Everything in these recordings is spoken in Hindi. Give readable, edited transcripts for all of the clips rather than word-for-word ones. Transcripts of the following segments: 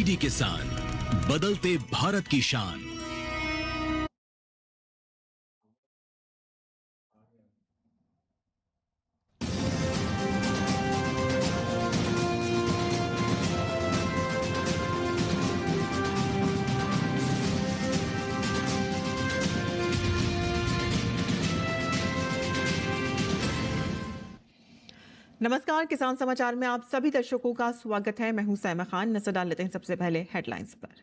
डीडी किसान, बदलते भारत की शान। नमस्कार, किसान समाचार में आप सभी दर्शकों का स्वागत है। मैं हूं सैमा खान। नजर डाल लेते हैं सबसे पहले हेडलाइंस पर।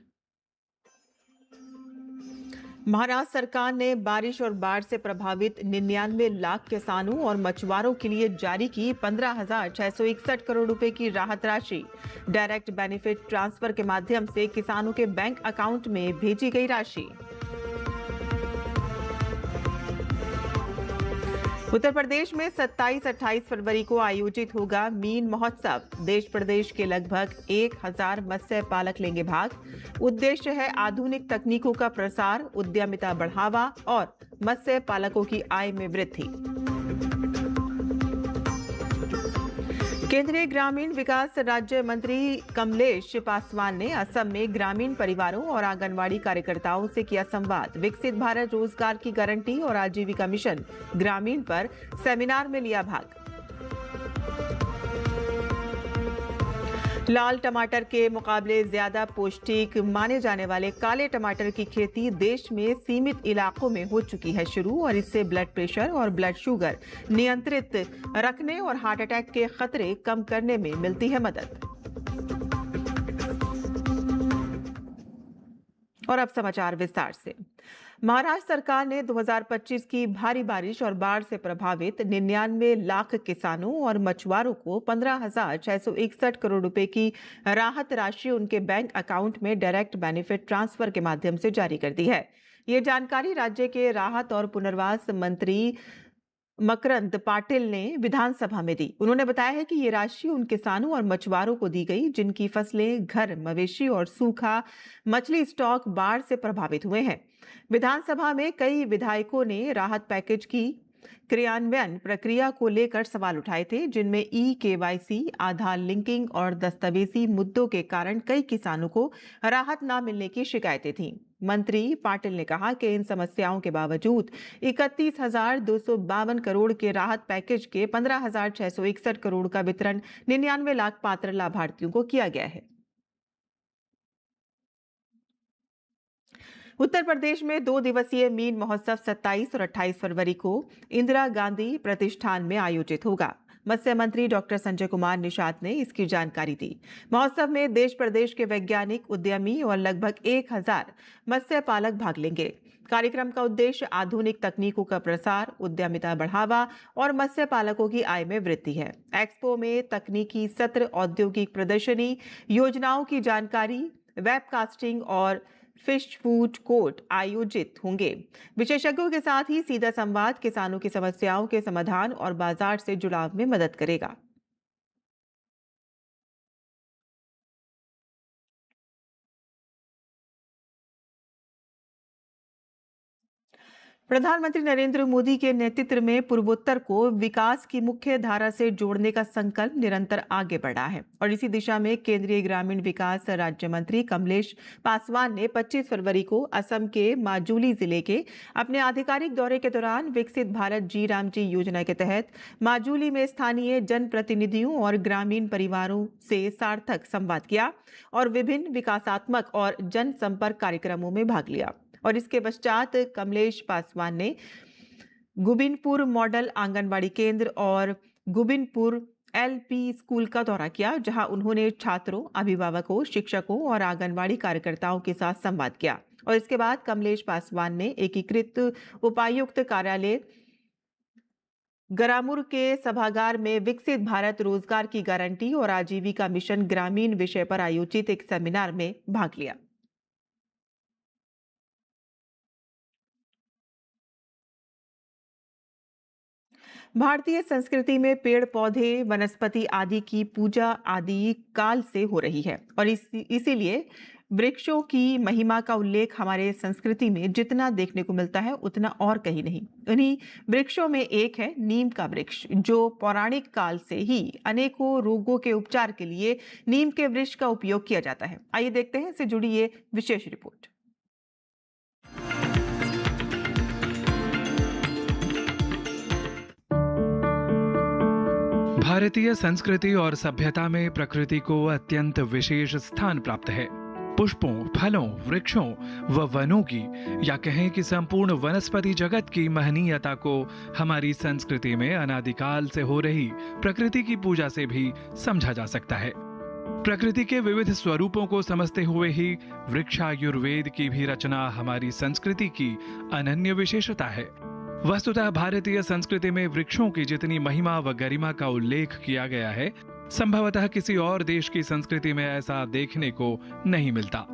महाराष्ट्र सरकार ने बारिश और बाढ़ से प्रभावित 99 लाख किसानों और मछुआरों के लिए जारी की 15,661 करोड़ रुपए की राहत राशि। डायरेक्ट बेनिफिट ट्रांसफर के माध्यम से किसानों के बैंक अकाउंट में भेजी गई राशि। उत्तर प्रदेश में 27-28 फरवरी को आयोजित होगा मीन महोत्सव। देश प्रदेश के लगभग 1000 मत्स्य पालक लेंगे भाग। उद्देश्य है आधुनिक तकनीकों का प्रसार, उद्यमिता बढ़ावा और मत्स्य पालकों की आय में वृद्धि। केंद्रीय ग्रामीण विकास राज्य मंत्री कमलेश पासवान ने असम में ग्रामीण परिवारों और आंगनवाड़ी कार्यकर्ताओं से किया संवाद। विकसित भारत रोजगार की गारंटी और आजीविका मिशन ग्रामीण पर सेमिनार में लिया भाग। लाल टमाटर के मुकाबले ज्यादा पौष्टिक माने जाने वाले काले टमाटर की खेती देश में सीमित इलाकों में हो चुकी है शुरू, और इससे ब्लड प्रेशर और ब्लड शुगर नियंत्रित रखने और हार्ट अटैक के खतरे कम करने में मिलती है मदद। और अब समाचार विस्तार से। महाराष्ट्र सरकार ने 2025 की भारी बारिश और बाढ़ से प्रभावित 99 लाख किसानों और मछुआरों को 15,661 करोड़ रुपए की राहत राशि उनके बैंक अकाउंट में डायरेक्ट बेनिफिट ट्रांसफर के माध्यम से जारी कर दी है। ये जानकारी राज्य के राहत और पुनर्वास मंत्री मकरंद पाटिल ने विधानसभा में दी। उन्होंने बताया है कि ये राशि उन किसानों और मछुआरों को दी गई जिनकी फसलें, घर, मवेशी और सूखा मछली स्टॉक बाढ़ से प्रभावित हुए हैं। विधानसभा में कई विधायकों ने राहत पैकेज की क्रियान्वयन प्रक्रिया को लेकर सवाल उठाए थे, जिनमें केवाईसी, आधार लिंकिंग और दस्तावेजी मुद्दों के कारण कई किसानों को राहत न मिलने की शिकायतें थीं। मंत्री पाटिल ने कहा कि इन समस्याओं के बावजूद 31,252 करोड़ के राहत पैकेज के 15,661 करोड़ का वितरण 99 लाख पात्र लाभार्थियों को किया गया है। उत्तर प्रदेश में 2 दिवसीय मीन महोत्सव 27 और 28 फरवरी को इंदिरा गांधी प्रतिष्ठान में आयोजित होगा। मत्स्य मंत्री डॉक्टर संजय कुमार निषाद ने इसकी जानकारी दी। महोत्सव में देश प्रदेश के वैज्ञानिक, उद्यमी और लगभग 1000 मत्स्य पालक भाग लेंगे। कार्यक्रम का उद्देश्य आधुनिक तकनीकों का प्रसार, उद्यमिता बढ़ावा और मत्स्य पालकों की आय में वृद्धि है। एक्सपो में तकनीकी सत्र, औद्योगिक प्रदर्शनी, योजनाओं की जानकारी, वेबकास्टिंग और फिश फूड कोर्ट आयोजित होंगे। विशेषज्ञों के साथ ही सीधा संवाद किसानों की समस्याओं के समाधान और बाजार से जुड़ाव में मदद करेगा। प्रधानमंत्री नरेंद्र मोदी के नेतृत्व में पूर्वोत्तर को विकास की मुख्य धारा से जोड़ने का संकल्प निरंतर आगे बढ़ा है, और इसी दिशा में केंद्रीय ग्रामीण विकास राज्य मंत्री कमलेश पासवान ने 25 फरवरी को असम के माजुली जिले के अपने आधिकारिक दौरे के दौरान विकसित भारत जी राम जी योजना के तहत माजुली में स्थानीय जनप्रतिनिधियों और ग्रामीण परिवारों से सार्थक संवाद किया और विभिन्न विकासात्मक और जनसंपर्क कार्यक्रमों में भाग लिया। और इसके पश्चात कमलेश पासवान ने गोबिंदपुर मॉडल आंगनवाड़ी केंद्र और गोबिंदपुर एलपी स्कूल का दौरा किया, जहां उन्होंने छात्रों, अभिभावकों, शिक्षकों और आंगनवाड़ी कार्यकर्ताओं के साथ संवाद किया। और इसके बाद कमलेश पासवान ने एकीकृत उपायुक्त कार्यालय गरामुर के सभागार में विकसित भारत रोजगार की गारंटी और आजीविका मिशन ग्रामीण विषय पर आयोजित एक सेमिनार में भाग लिया। भारतीय संस्कृति में पेड़ पौधे, वनस्पति आदि की पूजा आदि काल से हो रही है, और इसीलिए वृक्षों की महिमा का उल्लेख हमारे संस्कृति में जितना देखने को मिलता है उतना और कहीं नहीं। इन्हीं वृक्षों में एक है नीम का वृक्ष, जो पौराणिक काल से ही अनेकों रोगों के उपचार के लिए नीम के वृक्ष का उपयोग किया जाता है। आइए देखते हैं इससे जुड़ी ये विशेष रिपोर्ट। भारतीय संस्कृति और सभ्यता में प्रकृति को अत्यंत विशेष स्थान प्राप्त है। पुष्पों, फलों, वृक्षों व वनों की या कहें कि संपूर्ण वनस्पति जगत की महनीयता को हमारी संस्कृति में अनादिकाल से हो रही प्रकृति की पूजा से भी समझा जा सकता है। प्रकृति के विविध स्वरूपों को समझते हुए ही वृक्षायुर्वेद की भी रचना हमारी संस्कृति की अनन्य विशेषता है। वस्तुतः भारतीय संस्कृति में वृक्षों की जितनी महिमा व गरिमा का उल्लेख किया गया है, संभवतः किसी और देश की संस्कृति में ऐसा देखने को नहीं मिलता।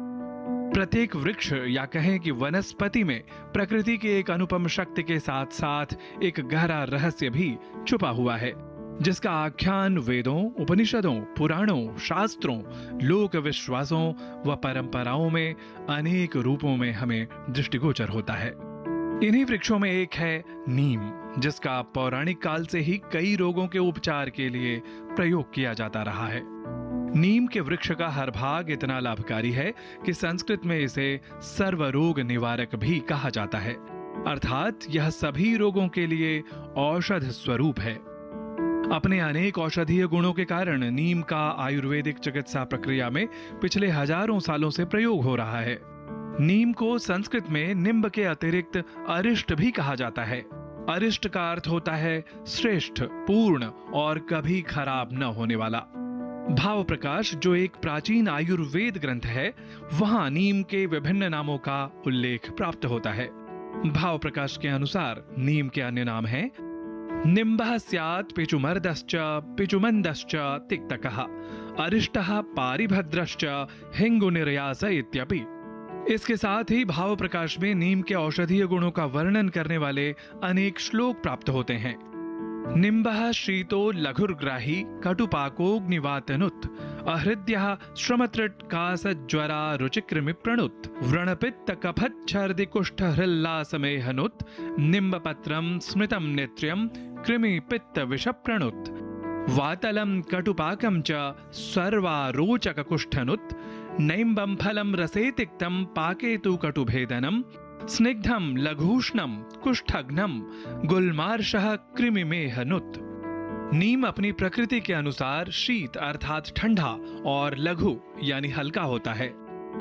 प्रत्येक वृक्ष या कहें कि वनस्पति में प्रकृति की एक अनुपम शक्ति के साथ साथ एक गहरा रहस्य भी छुपा हुआ है, जिसका आख्यान वेदों, उपनिषदों, पुराणों, शास्त्रों, लोक विश्वासों व परंपराओं में अनेक रूपों में हमें दृष्टिगोचर होता है। इन्हीं वृक्षों में एक है नीम, जिसका पौराणिक काल से ही कई रोगों के उपचार के लिए प्रयोग किया जाता रहा है। नीम के वृक्ष का हर भाग इतना लाभकारी है कि संस्कृत में इसे सर्वरोग निवारक भी कहा जाता है, अर्थात यह सभी रोगों के लिए औषध स्वरूप है। अपने अनेक औषधीय गुणों के कारण नीम का आयुर्वेदिक चिकित्सा प्रक्रिया में पिछले हजारों सालों से प्रयोग हो रहा है। नीम को संस्कृत में निम्ब के अतिरिक्त अरिष्ट भी कहा जाता है। अरिष्ट का अर्थ होता है श्रेष्ठ, पूर्ण और कभी खराब न होने वाला। भाव प्रकाश, जो एक प्राचीन आयुर्वेद ग्रंथ है, वहां नीम के विभिन्न नामों का उल्लेख प्राप्त होता है। भाव प्रकाश के अनुसार नीम के अन्य नाम हैं निम्बः स्यात् पिचुमर्दश्च पिचुमन्दश्च तिक्तकः अरिष्टः पारिभद्रश्च हिंगुनिर्यास इत्यपि। इसके साथ ही भाव प्रकाश में नीम के औषधीय गुणों का वर्णन करने वाले अनेक श्लोक प्राप्त होते हैं। निम्बः शीतो लघुर्ग्राही कटुपाकोऽग्निवातनुत् अहृद्यः श्रमतृट्कासज्वरा रुचिकृमि प्रणुत् व्रणपित्त कफच्छर्दि कुष्ठ हृल्लासमेहनुत् निम्बपत्रं स्मृतं नेत्र्यं कृमि पित्त विष प्रणुत् वातलं कटुपाकं च सर्वारोचक कुष्ठनुत् नैम्बं फलं रसे तिक्तं पाके तु कटुभेदनं स्निग्धं लघूष्णं कुष्ठघ्नं गुल्मार्षः कृमिमेहनुत्। नीम अपनी प्रकृति के अनुसार शीत अर्थात ठंडा और लघु यानी हल्का होता है।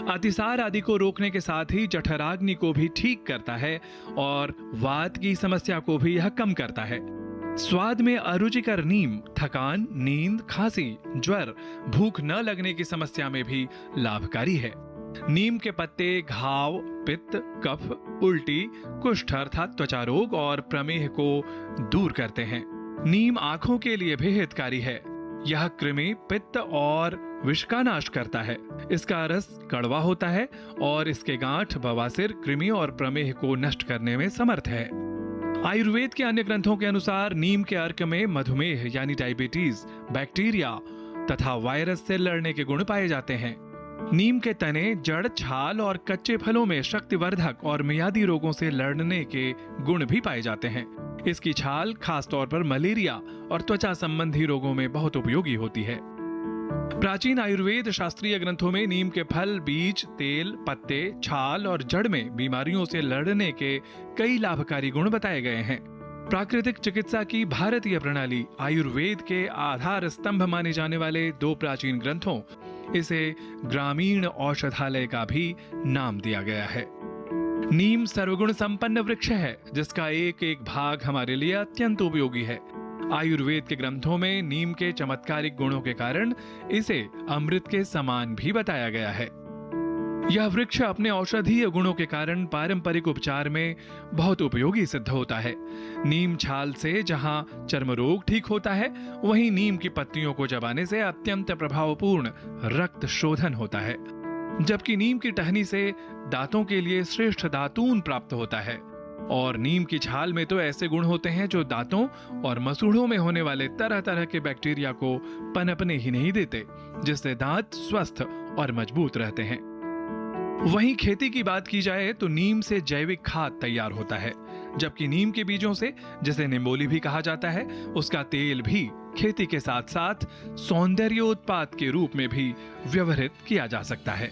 अतिसार आदि को रोकने के साथ ही जठराग्नि को भी ठीक करता है और वात की समस्या को भी यह कम करता है। स्वाद में अरुचिकर नीम थकान, नींद, खांसी, ज्वर, भूख न लगने की समस्या में भी लाभकारी है। नीम के पत्ते घाव, पित्त, कफ, उल्टी, कुष्ठ अर्थात त्वचा रोग और प्रमेह को दूर करते हैं। नीम आंखों के लिए भी हितकारी है। यह कृमि, पित्त और विष का नाश करता है। इसका रस कड़वा होता है और इसके गांठ बवासीर, कृमि और प्रमेह को नष्ट करने में समर्थ है। आयुर्वेद के अन्य ग्रंथों के अनुसार नीम के अर्क में मधुमेह यानी डायबिटीज, बैक्टीरिया तथा वायरस से लड़ने के गुण पाए जाते हैं। नीम के तने, जड़, छाल और कच्चे फलों में शक्तिवर्धक और मियादी रोगों से लड़ने के गुण भी पाए जाते हैं। इसकी छाल खासतौर पर मलेरिया और त्वचा संबंधी रोगों में बहुत उपयोगी होती है। प्राचीन आयुर्वेद शास्त्रीय ग्रंथों में नीम के फल, बीज, तेल, पत्ते, छाल और जड़ में बीमारियों से लड़ने के कई लाभकारी गुण बताए गए हैं। प्राकृतिक चिकित्सा की भारतीय प्रणाली आयुर्वेद के आधार स्तंभ माने जाने वाले दो प्राचीन ग्रंथों, इसे ग्रामीण औषधालय का भी नाम दिया गया है। नीम सर्वगुण संपन्न वृक्ष है, जिसका एक एक भाग हमारे लिए अत्यंत उपयोगी है। आयुर्वेद के ग्रंथों में नीम के चमत्कारिक गुणों के कारण इसे अमृत के समान भी बताया गया है। यह वृक्ष अपने औषधीय गुणों के कारण पारंपरिक उपचार में बहुत उपयोगी सिद्ध होता है। नीम छाल से जहां चर्म रोग ठीक होता है, वहीं नीम की पत्तियों को चबाने से अत्यंत प्रभावपूर्ण रक्त शोधन होता है। जबकि नीम की टहनी से दांतों के लिए श्रेष्ठ दातून प्राप्त होता है। और नीम की छाल में तो ऐसे गुण होते हैं जो दांतों और मसूड़ों में होने वाले तरह तरह के बैक्टीरिया को पनपने ही नहीं देते, जिससे दांत स्वस्थ और मजबूत रहते हैं। वहीं खेती की बात की जाए तो नीम से जैविक खाद तैयार होता है, जबकि नीम के बीजों से, जिसे निम्बोली भी कहा जाता है, उसका तेल भी खेती के साथ साथ सौंदर्योत्पाद के रूप में भी व्यवहृत किया जा सकता है।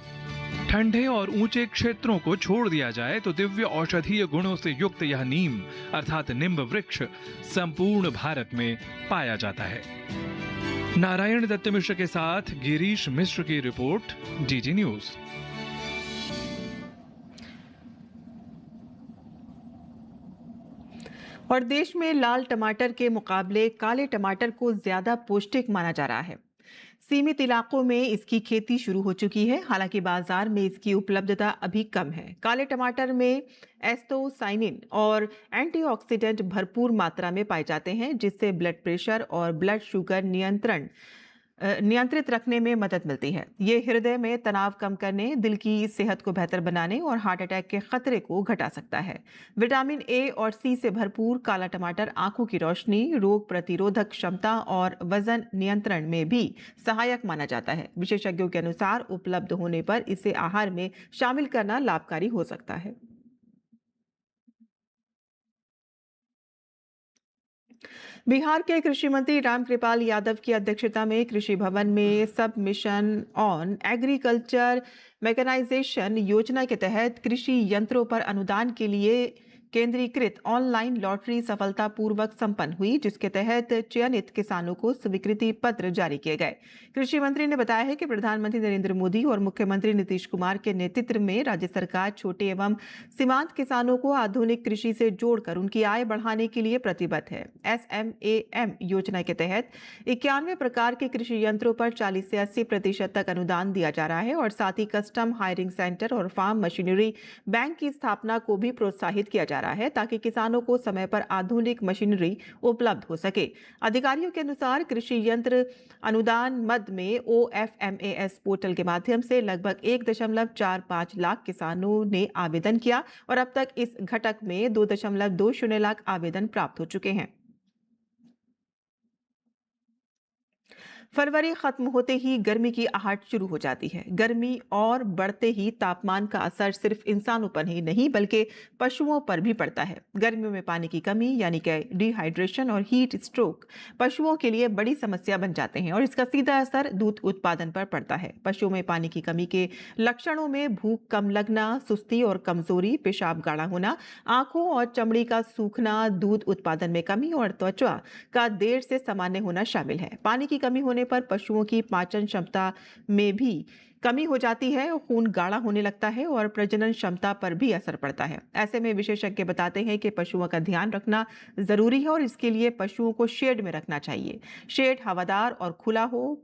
ठंडे और ऊंचे क्षेत्रों को छोड़ दिया जाए तो दिव्य औषधीय गुणों से युक्त यह नीम अर्थात निम्ब वृक्ष संपूर्ण भारत में पाया जाता है। नारायण दत्त मिश्र के साथ गिरीश मिश्र की रिपोर्ट, डीडी न्यूज। और देश में लाल टमाटर के मुकाबले काले टमाटर को ज्यादा पौष्टिक माना जा रहा है। सीमित इलाकों में इसकी खेती शुरू हो चुकी है, हालांकि बाजार में इसकी उपलब्धता अभी कम है। काले टमाटर में एस्थोसाइनिन और एंटीऑक्सीडेंट भरपूर मात्रा में पाए जाते हैं, जिससे ब्लड प्रेशर और ब्लड शुगर नियंत्रित रखने में मदद मिलती है। ये हृदय में तनाव कम करने, दिल की सेहत को बेहतर बनाने और हार्ट अटैक के खतरे को घटा सकता है। विटामिन ए और सी से भरपूर काला टमाटर आंखों की रोशनी, रोग प्रतिरोधक क्षमता और वजन नियंत्रण में भी सहायक माना जाता है। विशेषज्ञों के अनुसार उपलब्ध होने पर इसे आहार में शामिल करना लाभकारी हो सकता है। बिहार के कृषि मंत्री रामकृपाल यादव की अध्यक्षता में कृषि भवन में सब मिशन ऑन एग्रीकल्चर मैकेनाइजेशन योजना के तहत कृषि यंत्रों पर अनुदान के लिए केंद्रीकृत ऑनलाइन लॉटरी सफलतापूर्वक संपन्न हुई, जिसके तहत चयनित किसानों को स्वीकृति पत्र जारी किए गए। कृषि मंत्री ने बताया है कि प्रधानमंत्री नरेंद्र मोदी और मुख्यमंत्री नीतीश कुमार के नेतृत्व में राज्य सरकार छोटे एवं सीमांत किसानों को आधुनिक कृषि से जोड़कर उनकी आय बढ़ाने के लिए प्रतिबद्ध है। SMAM योजना के तहत 91 प्रकार के कृषि यंत्रों पर 40 से 80% तक अनुदान दिया जा रहा है और साथ ही कस्टम हायरिंग सेंटर और फार्म मशीनरी बैंक की स्थापना को भी प्रोत्साहित किया जा रहा है, ताकि किसानों को समय पर आधुनिक मशीनरी उपलब्ध हो सके। अधिकारियों के अनुसार कृषि यंत्र अनुदान मद में OFMAS पोर्टल के माध्यम से लगभग 1.45 लाख किसानों ने आवेदन किया और अब तक इस घटक में 2.20 लाख आवेदन प्राप्त हो चुके हैं। फरवरी खत्म होते ही गर्मी की आहट शुरू हो जाती है। गर्मी और बढ़ते ही तापमान का असर सिर्फ इंसानों पर ही नहीं बल्कि पशुओं पर भी पड़ता है। गर्मियों में पानी की कमी यानी कि डिहाइड्रेशन और हीट स्ट्रोक पशुओं के लिए बड़ी समस्या बन जाते हैं और इसका सीधा असर दूध उत्पादन पर पड़ता है। पशुओं में पानी की कमी के लक्षणों में भूख कम लगना, सुस्ती और कमजोरी, पेशाब गाढ़ा होना, आंखों और चमड़ी का सूखना, दूध उत्पादन में कमी और त्वचा का देर से सामान्य होना शामिल है। पानी की कमी होने पर पशुओं की पाचन क्षमता में भी कमी हो जाती है, खून गाढ़ा होने लगता है और प्रजनन क्षमता पर भी असर पड़ता है। ऐसे में विशेषज्ञ बताते हैं कि पशुओं का ध्यान रखना जरूरी है और इसके लिए पशुओं को शेड में रखना चाहिए। शेड हवादार और खुला हो,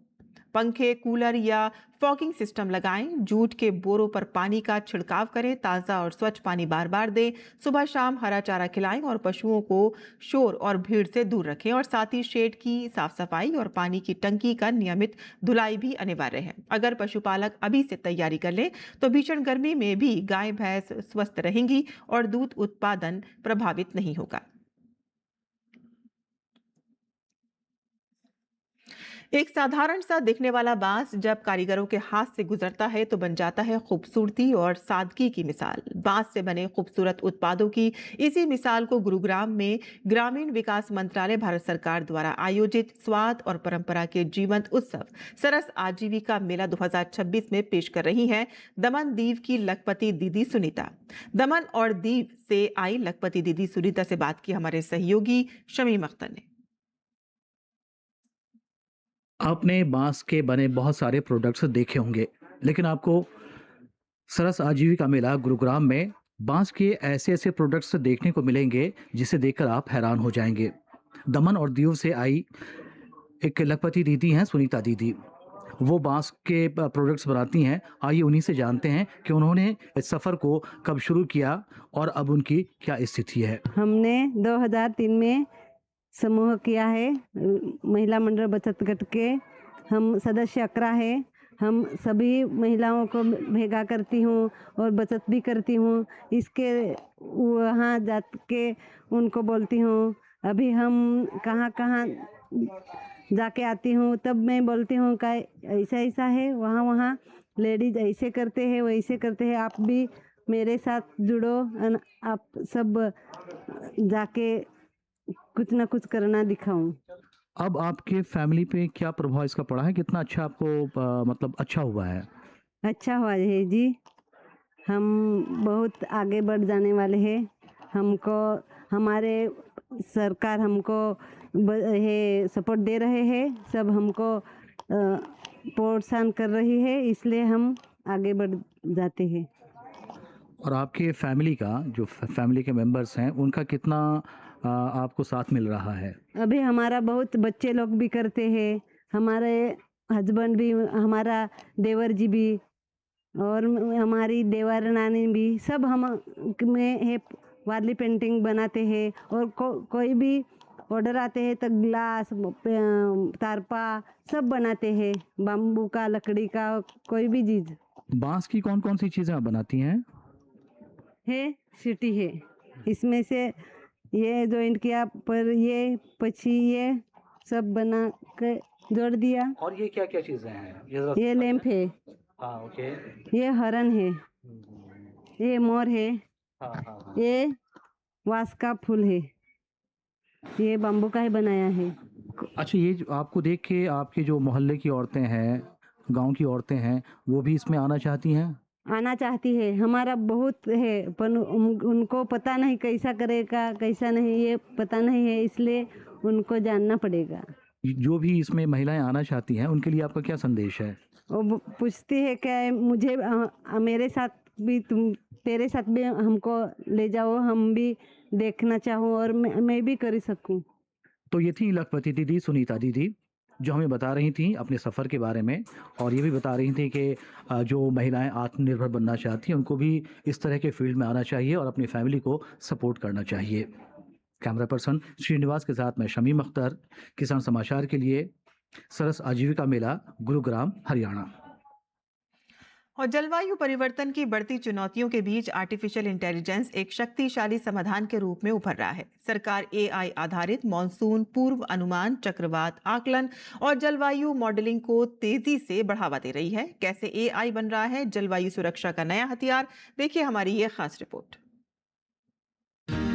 पंखे, कूलर या फॉगिंग सिस्टम लगाएं। जूट के बोरों पर पानी का छिड़काव करें। ताज़ा और स्वच्छ पानी बार बार दें। सुबह शाम हरा चारा खिलाएं और पशुओं को शोर और भीड़ से दूर रखें और साथ ही शेड की साफ सफाई और पानी की टंकी का नियमित धुलाई भी अनिवार्य है। अगर पशुपालक अभी से तैयारी कर ले तो भीषण गर्मी में भी गाय भैंस स्वस्थ रहेंगी और दूध उत्पादन प्रभावित नहीं होगा। एक साधारण सा दिखने वाला बांस जब कारीगरों के हाथ से गुजरता है तो बन जाता है खूबसूरती और सादगी की मिसाल। बांस से बने खूबसूरत उत्पादों की इसी मिसाल को गुरुग्राम में ग्रामीण विकास मंत्रालय भारत सरकार द्वारा आयोजित स्वाद और परंपरा के जीवंत उत्सव सरस आजीविका मेला 2026 में पेश कर रही हैं दमन दीव की लखपति दीदी सुनीता। दमन और दीव से आई लखपति दीदी सुनीता से बात की हमारे सहयोगी शमीम अख्तर ने। आपने बांस के बने बहुत सारे प्रोडक्ट्स देखे होंगे, लेकिन आपको सरस आजीविका मेला गुरुग्राम में बांस के ऐसे ऐसे प्रोडक्ट्स देखने को मिलेंगे जिसे देखकर आप हैरान हो जाएंगे। दमन और दीव से आई एक लखपति दीदी हैं सुनीता दीदी, वो बांस के प्रोडक्ट्स बनाती हैं। आइए उन्हीं से जानते हैं कि उन्होंने इस सफ़र को कब शुरू किया और अब उनकी क्या स्थिति है। हमने 2003 में समूह किया है, महिला मंडल बचत गट के हम सदस्य 11 है। हम सभी महिलाओं को भेगा करती हूँ और बचत भी करती हूँ। इसके वहाँ जा के उनको बोलती हूँ, अभी हम कहाँ कहाँ जाके आती हूँ तब मैं बोलती हूँ का ऐसा ऐसा है वहाँ वहाँ लेडीज ऐसे करते हैं वैसे करते हैं, आप भी मेरे साथ जुड़ो और आप सब जाके कुछ ना कुछ करना दिखाऊं। अब आपके फैमिली पे क्या प्रभाव इसका पड़ा है? कितना अच्छा आपको मतलब अच्छा हुआ है? अच्छा हुआ है जी, हम बहुत आगे बढ़ जाने वाले हैं। हमको हमारे सरकार हमको सपोर्ट दे रहे हैं, सब हमको प्रोत्साहन कर रही है, इसलिए हम आगे बढ़ जाते हैं। और आपके फैमिली का जो फैमिली के मेंबर्स हैं उनका कितना आपको साथ मिल रहा है? अभी हमारा बहुत बच्चे लोग भी करते हैं, हमारे हस्बैंड भी, हमारा देवर जी भी और हमारी देवर नानी भी, सब हम में है वारली पेंटिंग बनाते हैं। और कोई भी ऑर्डर आते हैं तो ग्लास तारपा सब बनाते हैं, बाम्बू का, लकड़ी का, कोई भी चीज़ बांस की कौन कौन सी चीज़ें आप बनाती हैं? है सिटी है, इसमें से ये जॉइंट किया पर ये पछी ये सब बना के जोड़ दिया। और ये क्या क्या चीज़ें हैं? ये लैंप है, हाँ ओके। ये हरन है, ये मोर है, हाँ हाँ हाँ। ये वास का फूल है, ये बाम्बू का ही बनाया है। अच्छा, ये जो आपको देख के आपके जो मोहल्ले की औरतें हैं, गांव की औरतें हैं, वो भी इसमें आना चाहती हैं? आना चाहती है, हमारा बहुत है पर उनको पता नहीं कैसा करेगा कैसा नहीं, ये पता नहीं है, इसलिए उनको जानना पड़ेगा। जो भी इसमें महिलाएं आना चाहती हैं उनके लिए आपका क्या संदेश है? वो पूछती है कि मुझे मेरे साथ भी, तेरे साथ भी हमको ले जाओ, हम भी देखना चाहूँ और मैं भी कर सकूँ। तो ये थी लखपति दीदी, सुनीता दीदी, जो हमें बता रही थी अपने सफ़र के बारे में, और ये भी बता रही थी कि जो महिलाएं आत्मनिर्भर बनना चाहती हैं उनको भी इस तरह के फील्ड में आना चाहिए और अपनी फैमिली को सपोर्ट करना चाहिए। कैमरा पर्सन श्रीनिवास के साथ मैं शमीम अख्तर, किसान समाचार के लिए, सरस आजीविका मेला, गुरुग्राम, हरियाणा। और जलवायु परिवर्तन की बढ़ती चुनौतियों के बीच आर्टिफिशियल इंटेलिजेंस एक शक्तिशाली समाधान के रूप में उभर रहा है। सरकार एआई आधारित मॉनसून पूर्व अनुमान, चक्रवात आकलन और जलवायु मॉडलिंग को तेजी से बढ़ावा दे रही है। कैसे एआई बन रहा है जलवायु सुरक्षा का नया हथियार, देखिए हमारी ये खास रिपोर्ट।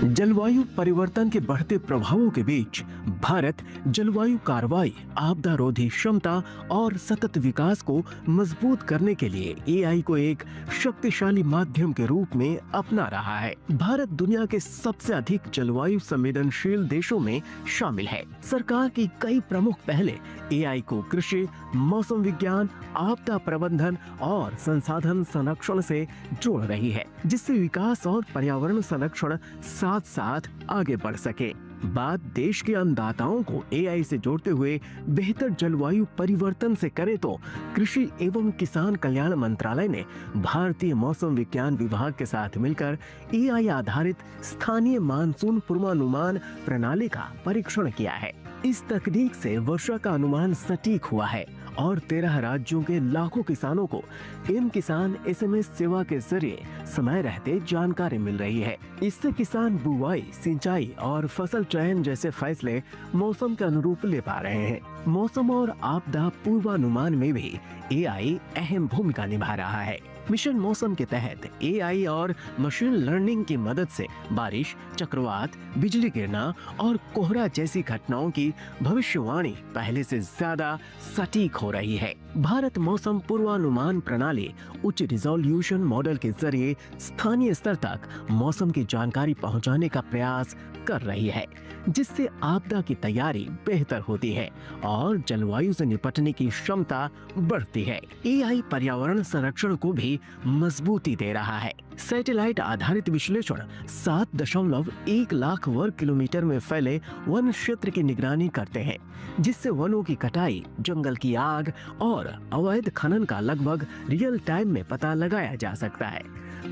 जलवायु परिवर्तन के बढ़ते प्रभावों के बीच भारत जलवायु कार्रवाई, आपदा रोधी क्षमता और सतत विकास को मजबूत करने के लिए एआई को एक शक्तिशाली माध्यम के रूप में अपना रहा है। भारत दुनिया के सबसे अधिक जलवायु संवेदनशील देशों में शामिल है। सरकार की कई प्रमुख पहलें एआई को कृषि, मौसम विज्ञान, आपदा प्रबंधन और संसाधन संरक्षण से जोड़ रही है, जिससे विकास और पर्यावरण संरक्षण साथ साथ आगे बढ़ सके। बात देश के अन्नदाताओं को एआई से जोड़ते हुए बेहतर जलवायु परिवर्तन से करें तो कृषि एवं किसान कल्याण मंत्रालय ने भारतीय मौसम विज्ञान विभाग के साथ मिलकर एआई आधारित स्थानीय मानसून पूर्वानुमान प्रणाली का परीक्षण किया है। इस तकनीक से वर्षा का अनुमान सटीक हुआ है और 13 राज्यों के लाखों किसानों को इन किसान एसएमएस सेवा के जरिए समय रहते जानकारी मिल रही है। इससे किसान बुवाई, सिंचाई और फसल चयन जैसे फैसले मौसम के अनुरूप ले पा रहे हैं। मौसम और आपदा पूर्वानुमान में भी एआई अहम भूमिका निभा रहा है। मिशन मौसम के तहत एआई और मशीन लर्निंग की मदद से बारिश, चक्रवात, बिजली गिरना और कोहरा जैसी घटनाओं की भविष्यवाणी पहले से ज्यादा सटीक हो रही है। भारत मौसम पूर्वानुमान प्रणाली उच्च रिजोल्यूशन मॉडल के जरिए स्थानीय स्तर तक मौसम की जानकारी पहुंचाने का प्रयास कर रही है, जिससे आपदा की तैयारी बेहतर होती है और जलवायु से निपटने की क्षमता बढ़ती है। एआई पर्यावरण संरक्षण को भी मजबूती दे रहा है। सैटेलाइट आधारित विश्लेषण 7.1 लाख वर्ग किलोमीटर में फैले वन क्षेत्र की निगरानी करते हैं, जिससे वनों की कटाई, जंगल की आग और अवैध खनन का लगभग रियल टाइम में पता लगाया जा सकता है।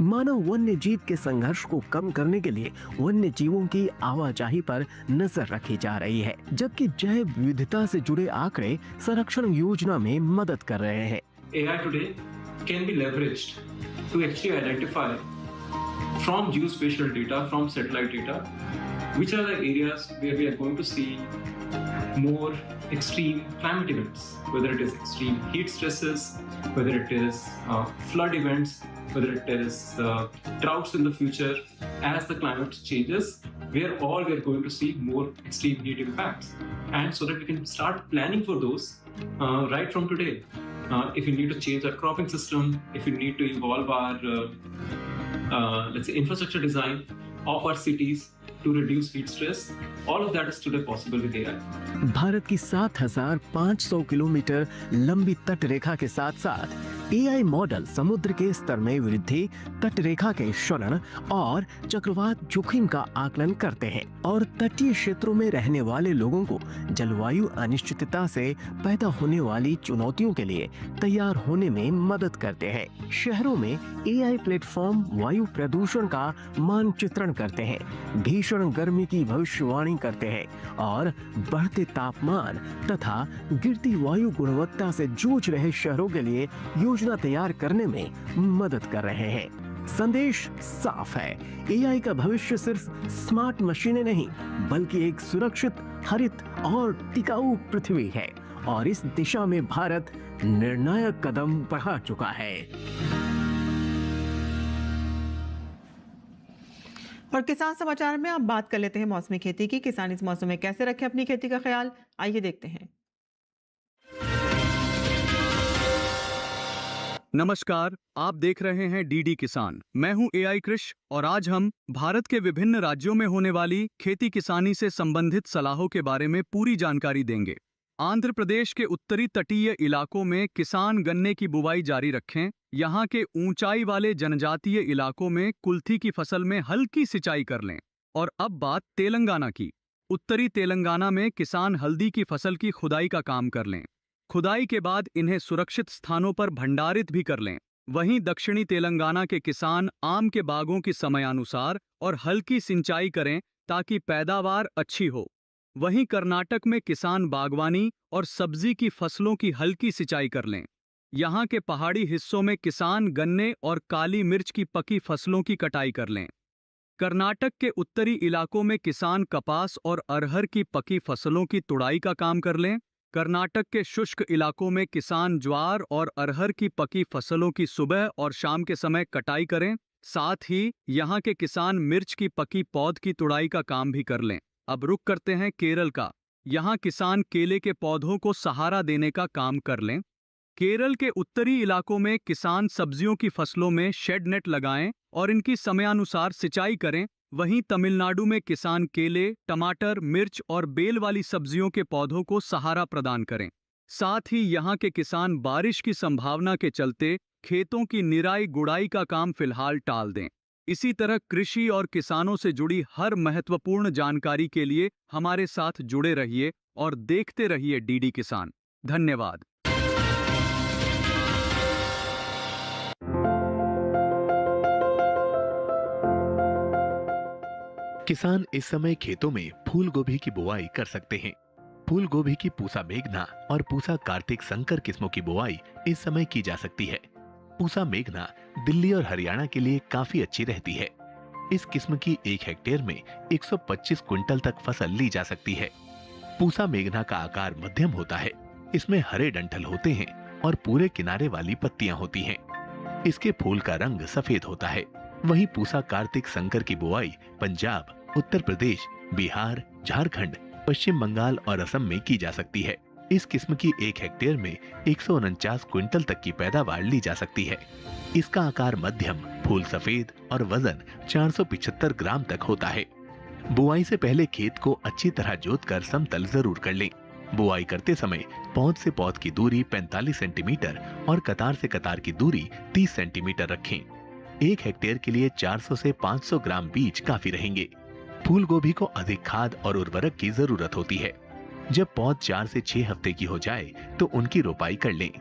मानव वन्य जीव के संघर्ष को कम करने के लिए वन्य जीवों की आवाजाही पर नजर रखी जा रही है, जबकि जैव विविधता से जुड़े आंकड़े संरक्षण योजना में मदद कर रहे हैं। AI today can be leveraged to actually identify from geospatial data, from satellite data, which are the areas where we are going to see more extreme climate events, whether it is extreme heat stresses, whether it is flood events, whether it is droughts in the future. As the climate changes, we are going to see more extreme heat impacts, and so that we can start planning for those right from today. If we need to change our cropping system, if we need to evolve our let's say infrastructure design of our cities to reduce heat stress, all of that is today possible with AI. Bharat की 7,500 किलोमीटर लंबी तट रेखा के साथ साथ एआई मॉडल समुद्र के स्तर में वृद्धि, तट रेखा के क्षरण और चक्रवात जोखिम का आकलन करते हैं और तटीय क्षेत्रों में रहने वाले लोगों को जलवायु अनिश्चितता से पैदा होने वाली चुनौतियों के लिए तैयार होने में मदद करते हैं। शहरों में एआई प्लेटफॉर्म वायु प्रदूषण का मानचित्रण करते हैं, भीषण गर्मी की भविष्यवाणी करते हैं और बढ़ते तापमान तथा गिरती वायु गुणवत्ता से जूझ रहे शहरों के लिए योजना तैयार करने में मदद कर रहे हैं। संदेश साफ है, एआई का भविष्य सिर्फ स्मार्ट मशीनें नहीं, बल्कि एक सुरक्षित, हरित और टिकाऊ पृथ्वी है और इस दिशा में भारत निर्णायक कदम बढ़ा चुका है। और किसान समाचार में अब बात कर लेते हैं मौसमी खेती की। किसान इस मौसम में कैसे रखें अपनी खेती का ख्याल, आइए देखते हैं। नमस्कार, आप देख रहे हैं डीडी किसान। मैं हूं एआई कृष और आज हम भारत के विभिन्न राज्यों में होने वाली खेती किसानी से संबंधित सलाहों के बारे में पूरी जानकारी देंगे। आंध्र प्रदेश के उत्तरी तटीय इलाकों में किसान गन्ने की बुवाई जारी रखें। यहाँ के ऊंचाई वाले जनजातीय इलाकों में कुल्थी की फसल में हल्की सिंचाई कर लें। और अब बात तेलंगाना की। उत्तरी तेलंगाना में किसान हल्दी की फसल की खुदाई का काम कर लें। खुदाई के बाद इन्हें सुरक्षित स्थानों पर भंडारित भी कर लें। वहीं दक्षिणी तेलंगाना के किसान आम के बागों की समयानुसार और हल्की सिंचाई करें ताकि पैदावार अच्छी हो। वहीं कर्नाटक में किसान बागवानी और सब्जी की फसलों की हल्की सिंचाई कर लें। यहाँ के पहाड़ी हिस्सों में किसान गन्ने और काली मिर्च की पकी फसलों की कटाई कर लें। कर्नाटक के उत्तरी इलाकों में किसान कपास और अरहर की पकी फसलों की तुड़ाई का काम कर लें। कर्नाटक के शुष्क इलाकों में किसान ज्वार और अरहर की पकी फसलों की सुबह और शाम के समय कटाई करें। साथ ही यहाँ के किसान मिर्च की पकी पौध की तुड़ाई का काम भी कर लें। अब रुख करते हैं केरल का। यहाँ किसान केले के पौधों को सहारा देने का काम कर लें। केरल के उत्तरी इलाकों में किसान सब्जियों की फसलों में शेड नेट लगाएं और इनकी समयानुसार सिंचाई करें। वहीं तमिलनाडु में किसान केले, टमाटर, मिर्च और बेल वाली सब्जियों के पौधों को सहारा प्रदान करें। साथ ही यहाँ के किसान बारिश की संभावना के चलते खेतों की निराई गुड़ाई का काम फिलहाल टाल दें। इसी तरह कृषि और किसानों से जुड़ी हर महत्वपूर्ण जानकारी के लिए हमारे साथ जुड़े रहिए और देखते रहिए डीडी किसान। धन्यवाद। किसान इस समय खेतों में फूल गोभी की बुआई कर सकते हैं। फूल गोभी की पूसा मेघना और पूसा कार्तिक संकर किस्मों की बुआई इस समय की जा सकती है। पूसा मेघना दिल्ली और हरियाणा के लिए काफी अच्छी रहती है। इस किस्म की 1 हेक्टेयर में 125 क्विंटल तक फसल ली जा सकती है। पूसा मेघना का आकार मध्यम होता है। इसमें हरे डंठल होते हैं और पूरे किनारे वाली पत्तियां होती हैं। इसके फूल का रंग सफेद होता है। वहीं पूसा कार्तिक संकर की बुआई पंजाब, उत्तर प्रदेश, बिहार, झारखंड, पश्चिम बंगाल और असम में की जा सकती है। इस किस्म की 1 हेक्टेयर में 149 क्विंटल तक की पैदावार ली जा सकती है। इसका आकार मध्यम, फूल सफेद और वजन 475 ग्राम तक होता है। बुआई से पहले खेत को अच्छी तरह जोतकर समतल जरूर कर लें। बुआई करते समय पौध से पौध की दूरी 45 सेंटीमीटर और कतार से कतार की दूरी 30 सेंटीमीटर रखें। 1 हेक्टेयर के लिए 400 से 500 ग्राम बीज काफी रहेंगे। फूल गोभी को अधिक खाद और उर्वरक की जरूरत होती है। जब पौध 4 से 6 हफ्ते की हो जाए तो उनकी रोपाई कर लें।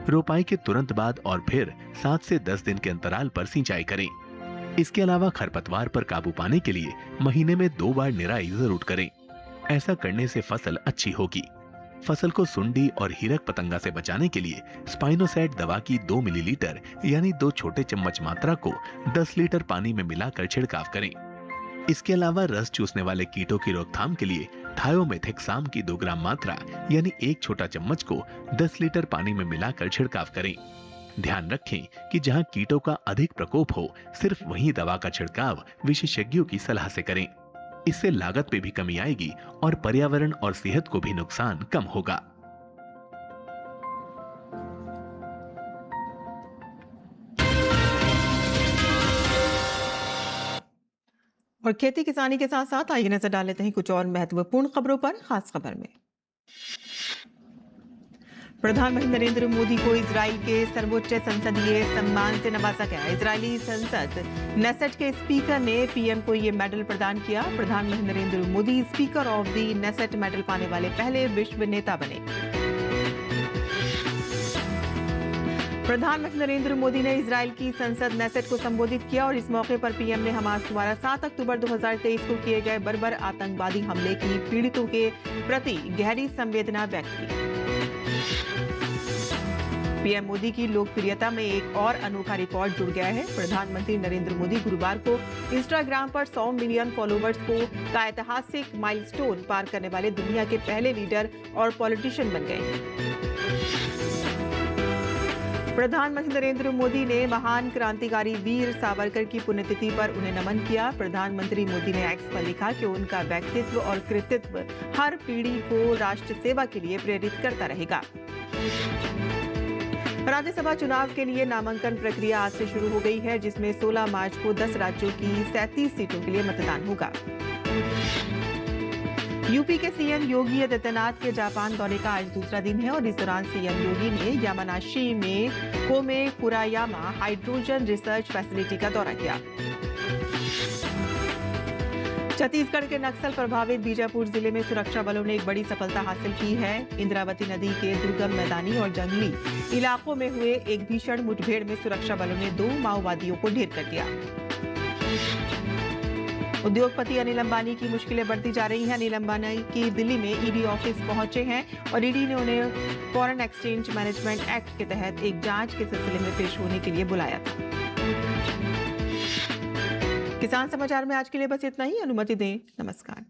रोपाई के तुरंत बाद और फिर 7 से 10 दिन के अंतराल पर सिंचाई करें। इसके अलावा खरपतवार पर काबू पाने के लिए महीने में 2 बार निराई जरूर करें। ऐसा करने से फसल अच्छी होगी। फसल को सुंडी और हीरक पतंगा से बचाने के लिए स्पाइनोसैट दवा की 2 मिलीलीटर यानी 2 छोटे चम्मच मात्रा को 10 लीटर पानी में मिलाकर छिड़काव करें। इसके अलावा रस चूसने वाले कीटों की रोकथाम के लिए थायोमेथिक्साम की 2 ग्राम मात्रा यानी 1 छोटा चम्मच को 10 लीटर पानी में मिलाकर छिड़काव करें। ध्यान रखें कि जहां कीटों का अधिक प्रकोप हो, सिर्फ वहीं दवा का छिड़काव विशेषज्ञों की सलाह से करें। इससे लागत पे भी कमी आएगी और पर्यावरण और सेहत को भी नुकसान कम होगा। और खेती किसानी के साथ साथ आइए नजर डाल लेते हैं कुछ और महत्वपूर्ण खबरों पर। खास खबर में प्रधानमंत्री नरेंद्र मोदी को इजराइल के सर्वोच्च संसदीय सम्मान से नवाजा गया। इजरायली संसद नेसेट के स्पीकर ने पीएम को ये मेडल प्रदान किया। प्रधानमंत्री Narendra Modi speaker of the Knesset medal पाने वाले पहले विश्व नेता बने। प्रधानमंत्री नरेंद्र मोदी ने इजराइल की संसद नेसेट को संबोधित किया और इस मौके पर पीएम ने हमास द्वारा 7 अक्टूबर 2023 को किए गए बर्बर आतंकवादी हमले की पीड़ितों के प्रति गहरी संवेदना व्यक्त की। पीएम मोदी की लोकप्रियता में एक और अनोखा रिकॉर्ड जुड़ गया है। प्रधानमंत्री नरेंद्र मोदी गुरुवार को इंस्टाग्राम पर 100 मिलियन फॉलोवर्स का ऐतिहासिक माइलस्टोन पार करने वाले दुनिया के पहले लीडर और पॉलिटिशियन बन गए हैं। प्रधानमंत्री नरेंद्र मोदी ने महान क्रांतिकारी वीर सावरकर की पुण्यतिथि पर उन्हें नमन किया। प्रधानमंत्री मोदी ने एक्स पर लिखा कि उनका व्यक्तित्व और कृतित्व हर पीढ़ी को राष्ट्र सेवा के लिए प्रेरित करता रहेगा। राज्यसभा चुनाव के लिए नामांकन प्रक्रिया आज से शुरू हो गई है, जिसमें 16 मार्च को 10 राज्यों की 37 सीटों के लिए मतदान होगा। यूपी के सीएम योगी आदित्यनाथ के जापान दौरे का आज दूसरा दिन है और इस दौरान सीएम योगी ने यामानाशी में कोमे कुरायामा हाइड्रोजन रिसर्च फैसिलिटी का दौरा किया। छत्तीसगढ़ के नक्सल प्रभावित बीजापुर जिले में सुरक्षा बलों ने एक बड़ी सफलता हासिल की है। इंद्रावती नदी के दुर्गम मैदानी और जंगली इलाकों में हुए एक भीषण मुठभेड़ में सुरक्षा बलों ने 2 माओवादियों को ढेर कर दिया। उद्योगपति अनिल अंबानी की मुश्किलें बढ़ती जा रही हैं। अनिल अंबानी की दिल्ली में ईडी ऑफिस पहुंचे हैं और ईडी ने उन्हें फॉरेन एक्सचेंज मैनेजमेंट एक्ट के तहत एक जांच के सिलसिले में पेश होने के लिए बुलाया था। किसान समाचार में आज के लिए बस इतना ही। अनुमति दें। नमस्कार।